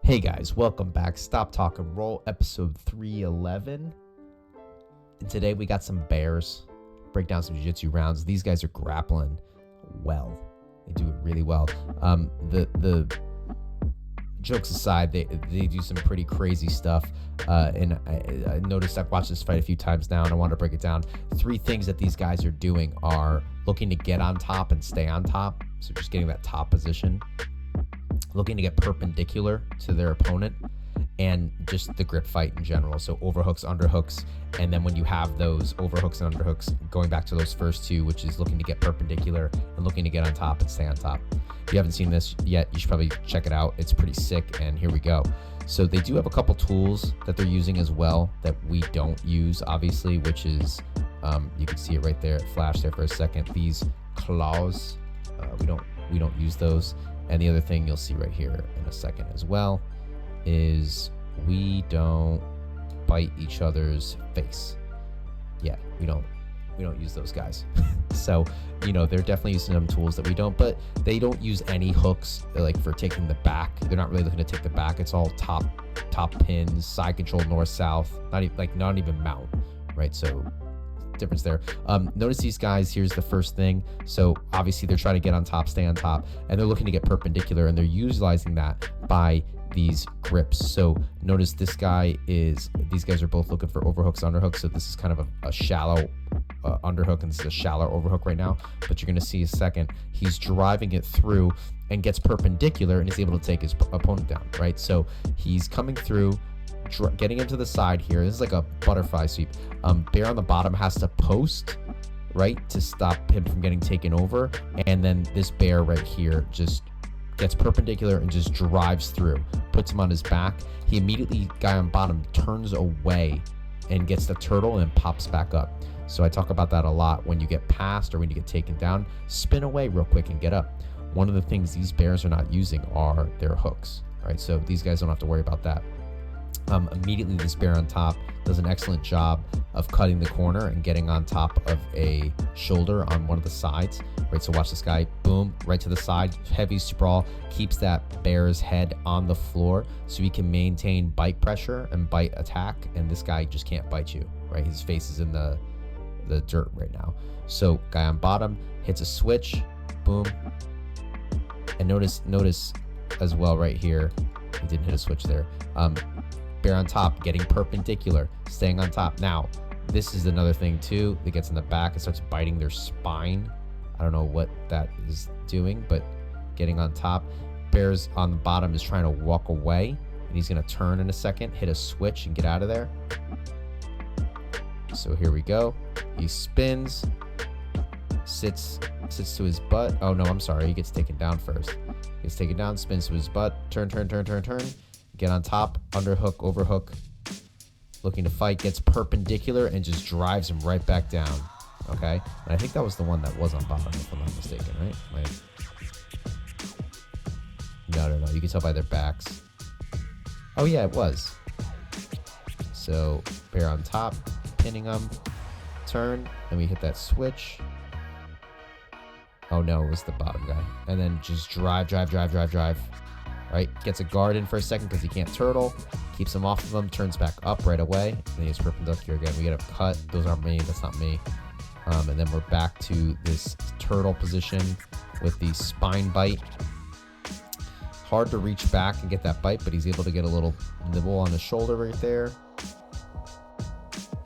Hey guys, welcome back. Stop, Talk, and Roll, episode 311. And today we got some bears. Break down some jiu-jitsu rounds. These guys are grappling well. They do it really well. The jokes aside, they do some pretty crazy stuff. And I noticed I've watched this fight a few times now, and I want to break it down. 3 things that these guys are doing are looking to get on top and stay on top. So just getting that top position. Looking to get perpendicular to their opponent, and just the grip fight in general. So overhooks, underhooks, and then when you have those overhooks and underhooks, going back to those first 2, which is looking to get perpendicular and looking to get on top and stay on top. If you haven't seen this yet, you should probably check it out. It's pretty sick, and here we go. So they do have a couple tools that they're using as well that we don't use, obviously, which is, you can see it right there, flash there for a second. These claws, we don't use those. And the other thing you'll see right here in a second as well is we don't bite each other's face. Yeah, we don't use those guys. So, they're definitely using some tools that we don't, but they don't use any hooks like for taking the back. They're not really looking to take the back. It's all top pins, side control, north, south, not even mount, right? So difference there. Notice these guys, here's the first thing. So obviously they're trying to get on top, stay on top, and they're looking to get perpendicular, and they're utilizing that by these grips. So notice these guys are both looking for overhooks, underhooks. So this is kind of a shallow underhook, and this is a shallow overhook right now, but you're going to see a second, he's driving it through and gets perpendicular and is able to take his opponent down, right? So he's coming through, getting into the side here. This is like a butterfly sweep. Bear on the bottom has to post, right, to stop him from getting taken over. And then this bear right here just gets perpendicular and just drives through, puts him on his back. He immediately, guy on bottom, turns away and gets the turtle and pops back up. So I talk about that a lot. When you get passed or when you get taken down, spin away real quick and get up. One of the things these bears are not using are their hooks, right? So these guys don't have to worry about that. Immediately this bear on top does an excellent job of cutting the corner and getting on top of a shoulder on one of the sides, right? So watch this guy, boom, right to the side, heavy sprawl, keeps that bear's head on the floor so he can maintain bite pressure and bite attack, and this guy just can't bite you, right? His face is in the dirt right now. So guy on bottom hits a switch, boom, and notice as well right here, he didn't hit a switch there. Bear on top, getting perpendicular, staying on top. Now, this is another thing too that gets in the back and starts biting their spine. I don't know what that is doing, but getting on top. Bear's on the bottom is trying to walk away, and he's going to turn in a second, hit a switch, and get out of there. So here we go. He spins, sits to his butt. Oh no, I'm sorry. He gets taken down first. He gets taken down, spins to his butt, turn. Get on top, underhook, overhook, looking to fight, gets perpendicular and just drives him right back down. Okay, and I think that was the one that was on bottom, if I'm not mistaken, right? No, you can tell by their backs. Oh yeah, it was. So bear on top, pinning him, turn, and we hit that switch. Oh no, it was the bottom guy. And then just drive. Right, gets a guard in for a second because he can't turtle, keeps him off of him, turns back up right away, and then he's perpendicular again. We get a cut. Those aren't me. That's not me. And then we're back to this turtle position with the spine bite. Hard to reach back and get that bite, but he's able to get a little nibble on the shoulder right there.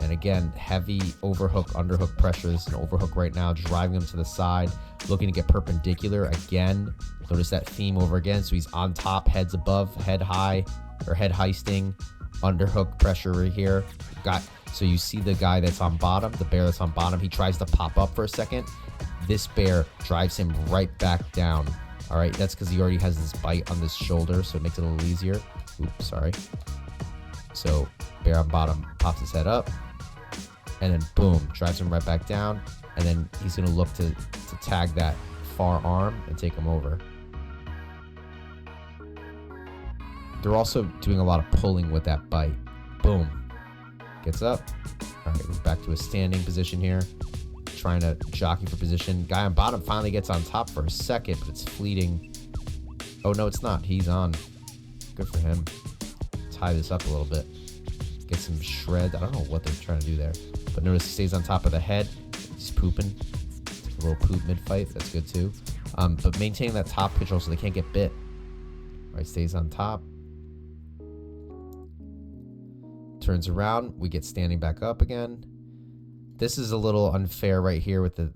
And again, heavy overhook, underhook pressures, and overhook right now, driving him to the side, looking to get perpendicular again. Notice that theme over again. So he's on top, heads above, head high, or head heisting, underhook pressure right here. So you see the guy that's on bottom, the bear that's on bottom, he tries to pop up for a second. This bear drives him right back down. All right, that's because he already has this bite on this shoulder, so it makes it a little easier. Oops, sorry. So bear on bottom pops his head up, and then boom, drives him right back down, and then he's gonna look to tag that far arm and take him over. They're also doing a lot of pulling with that bite. Boom. Gets up. All right, we're back to a standing position here. Trying to jockey for position. Guy on bottom finally gets on top for a second, but it's fleeting. Oh, no, it's not. He's on. Good for him. Tie this up a little bit. Get some shred. I don't know what they're trying to do there. But notice he stays on top of the head. He's pooping. A little poop mid-fight. That's good too. But maintaining that top control so they can't get bit. All right, stays on top. Turns around. We get standing back up again. This is a little unfair right here with the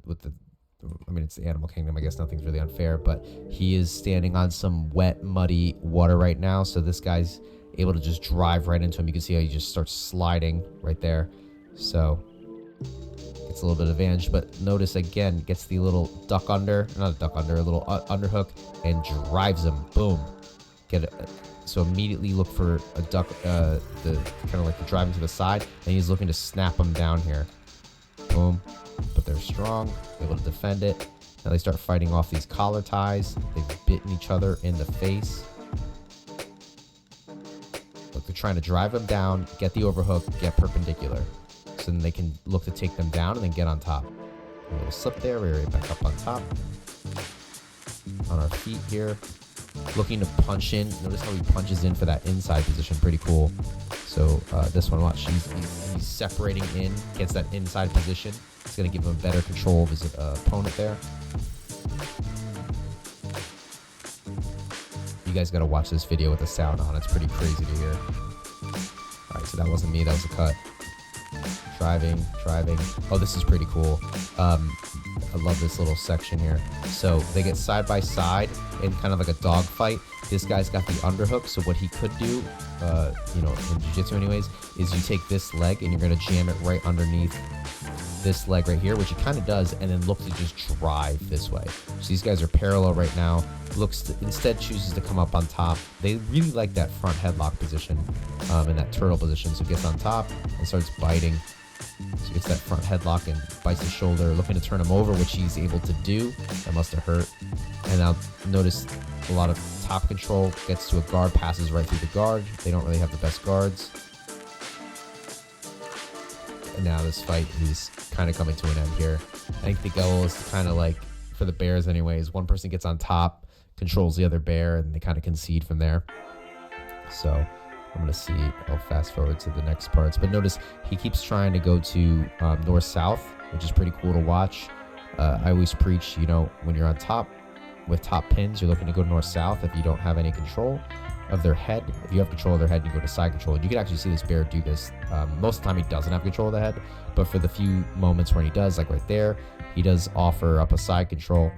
I mean, it's the animal kingdom. I guess nothing's really unfair, but he is standing on some wet, muddy water right now. So this guy's able to just drive right into him. You can see how he just starts sliding right there. So it's a little bit of advantage, but notice again, gets the little duck under, not a duck under, a little underhook and drives him. Boom. Get it. So immediately look for a duck, the kind of like the driving to the side, and he's looking to snap him down here. Boom. But they're strong, able to defend it. Now they start fighting off these collar ties. They've bitten each other in the face. Look, they're trying to drive them down, get the overhook, get perpendicular. So then they can look to take them down and then get on top. A little slip there, we're right back up on top. On our feet here. Looking to punch in. Notice how he punches in for that inside position. Pretty cool. So this one, watch. He's separating in, gets that inside position. It's going to give him better control of his opponent there. You guys got to watch this video with the sound on. It's pretty crazy to hear. All right, so that wasn't me. That was a cut. Driving. Oh, this is pretty cool. I love this little section here. So they get side by side in kind of like a dog fight. This guy's got the underhook. So what he could do, you know, in jiu-jitsu anyways, is you take this leg and you're going to jam it right underneath this leg right here, which he kind of does, and then look to just drive this way. So these guys are parallel right now. Looks to, instead chooses to come up on top. They really like that front headlock position and that turtle position. So gets on top and starts biting. So gets that front headlock and bites the shoulder, looking to turn him over, which he's able to do. That must have hurt. And now notice a lot of top control, gets to a guard, passes right through the guard. They don't really have the best guards. And now this fight is kind of coming to an end here. I think the goal is to kind of like, for the bears anyways, one person gets on top, controls the other bear, and they kind of concede from there. So I'm going to see, I'll fast forward to the next parts. But notice he keeps trying to go to north-south, which is pretty cool to watch. I always preach, you know, when you're on top with top pins, you're looking to go north-south if you don't have any control of their head. If you have control of their head, you go to side control. And you can actually see this bear do this. Most of the time he doesn't have control of the head, but for the few moments when he does, like right there, he does offer up a side control.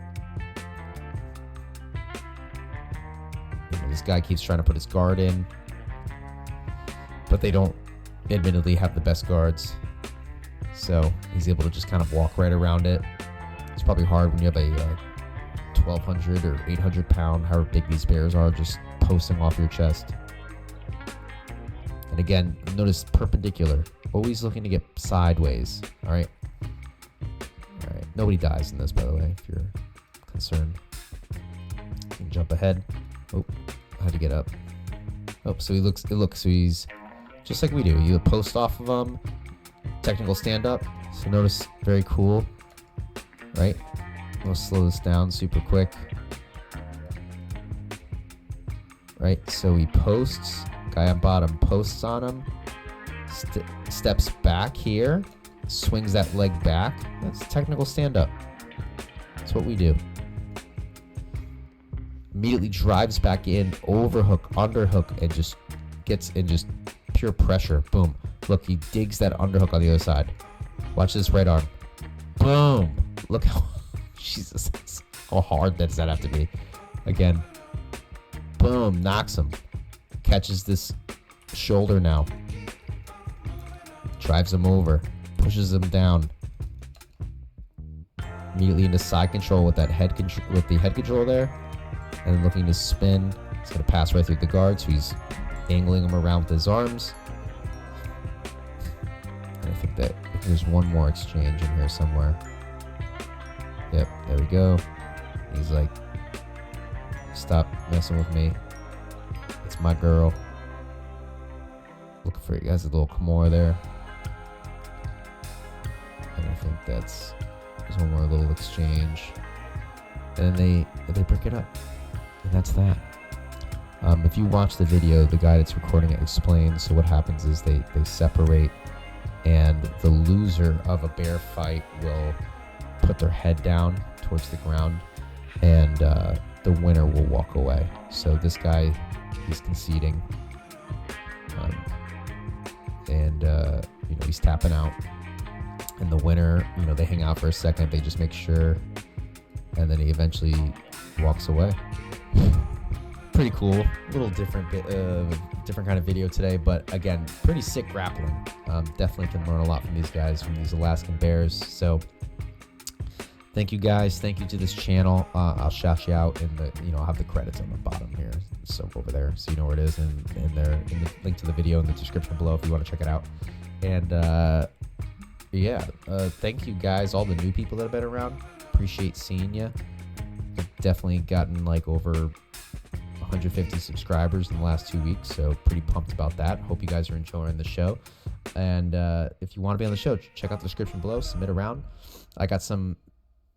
You know, this guy keeps trying to put his guard in, but they don't admittedly have the best guards. So he's able to just kind of walk right around it. It's probably hard when you have a 1,200 or 800 pound, however big these bears are, just posting off your chest. And again, notice perpendicular, always looking to get sideways. All right. Nobody dies in this, by the way, if you're concerned. You can jump ahead. Oh, how to get up? Oh, so he looks. So he's just like we do. You post off of him. Technical stand up. So notice, very cool. Right. We'll slow this down super quick. Right, so he posts, guy on bottom posts on him, steps back here, swings that leg back. That's technical stand-up. That's what we do. Immediately drives back in, overhook, underhook, and just gets in just pure pressure. Boom. Look, he digs that underhook on the other side. Watch this right arm. Boom. Look how, Jesus, how hard does that have to be? Again. Boom, knocks him. Catches this shoulder now. Drives him over. Pushes him down. Immediately into side control with that head control, with the head control there. And then looking to spin. He's going to pass right through the guard, so he's angling him around with his arms. And I think that there's one more exchange in here somewhere. Yep, there we go. He's like, stop messing with me. It's my girl. Looking for you guys, a little Kimura there. And I think there's one more little exchange. And then they break it up. And that's that. If you watch the video, the guy that's recording it explains. So what happens is they separate, and the loser of a bear fight will put their head down towards the ground, and the winner will walk away. So this guy, he's conceding, and he's tapping out. And the winner, they hang out for a second. They just make sure, and then he eventually walks away. Pretty cool. A little different kind of video today, but again, pretty sick grappling. Definitely can learn a lot from these guys, from these Alaskan bears. So thank you guys. Thank you to this channel. I'll shout you out in the, I'll have the credits on the bottom here. So over there, so you know where it is, and there in the link to the video in the description below if you want to check it out. And thank you guys, all the new people that have been around. Appreciate seeing you. I've definitely gotten like over 150 subscribers in the last 2 weeks, so pretty pumped about that. Hope you guys are enjoying the show. And if you want to be on the show, check out the description below. Submit a round. I got some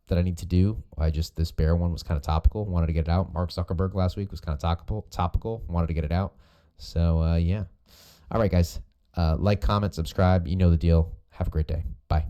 that I need to do. This bear one was kind of topical. Wanted to get it out. Mark Zuckerberg last week was kind of topical. Wanted to get it out. So yeah. All right, guys. Like, comment, subscribe. You know the deal. Have a great day. Bye.